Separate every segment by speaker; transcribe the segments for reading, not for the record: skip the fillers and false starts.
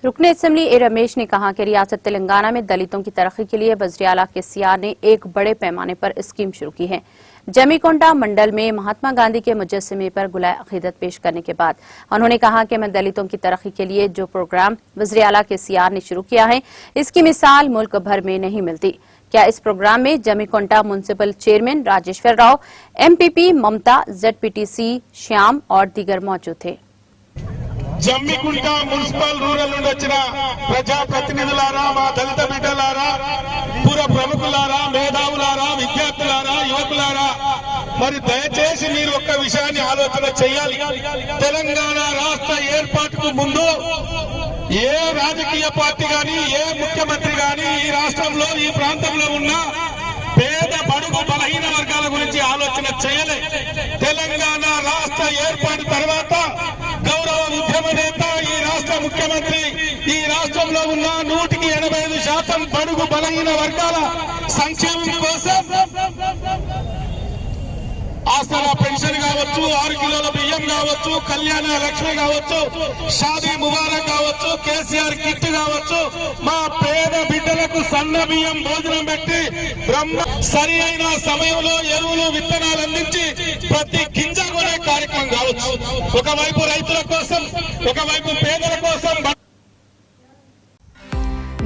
Speaker 1: रुकने असेंबली ए रमेश ने कहा कि रियासत तेलंगाना में दलितों की तरक्की के लिए वज़ीर-ए-आला केसीआर ने एक बड़े पैमाने पर स्कीम शुरू की है। जमीकोंडा मंडल में महात्मा गांधी के मुजस्समे पर गुलाए अकीदत पेश करने के बाद उन्होंने कहा कि मैं दलितों की तरक्की के लिए जो प्रोग्राम वज़ीर-ए-आला केसीआर ने शुरू किया है, इसकी मिसाल मुल्क भर में नहीं मिलती। क्या इस प्रोग्राम में Jammikunta municipal chairman Rajeshwar Rao, MPP Mamata, ZPTC Shyam और दीगर मौजूद थे।
Speaker 2: జమ్మికుంట మున్సిపల్ రూరల్ నుండి వచ్చిన ప్రజా ప్రతినిధులారా, మా దళిత బిడ్డలారా, పుర ప్రముఖులారా, మేధావులారా, విద్యార్థులారా, యువకులారా, మరి దయచేసి మీరు ఒక్క విషయాన్ని ఆలోచన చేయాలి. తెలంగాణ రాష్ట్ర ఏర్పాటుకు ముందు ఏ రాజకీయ పార్టీ గాని, ఏ ముఖ్యమంత్రి గాని ఈ రాష్ట్రంలో, ఈ ప్రాంతంలో ఉన్న పేద బడుగు బలహీన వర్గాల గురించి ఆలోచన చేయలే. తెలంగాణ రాష్ట్ర ఏర్పాటు తర్వాత గౌరవ ఉద్యమ నేత, ఈ రాష్ట్ర ముఖ్యమంత్రి ఈ రాష్ట్రంలో ఉన్న 185% బడుగు బలహీన వర్గాల సంక్షేమం కోసం ఆసరా పెన్షన్ కావచ్చు, 6 కిలోల బియ్యం కావచ్చు, కళ్యాణ లక్ష్మి కావచ్చు, షాదీ ముబారక్ కావచ్చు, కేసీఆర్ కిట్ కావచ్చు, మా పేద బిడ్డలకు సన్న బియ్యం భోజనం పెట్టి సరి అయిన సమయంలో ఎరువులు, విత్తనాలు అందించి ప్రతి గింజ కొనే కార్యక్రమం కావచ్చు. ఒకవైపు రైతుల కోసం, ఒకవైపు పేదల కోసం.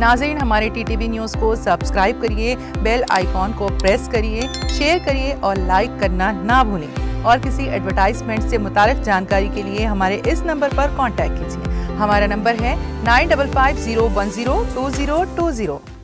Speaker 3: नाज़रीन, हमारे टीटीवी न्यूज़ को सब्सक्राइब करिए, बेल आइकॉन को प्रेस करिए, शेयर करिए और लाइक करना ना भूलें। और किसी एडवर्टाइजमेंट से मुताल्लिक़ जानकारी के लिए हमारे इस नंबर पर कांटेक्ट कीजिए। हमारा नंबर है 9550102020।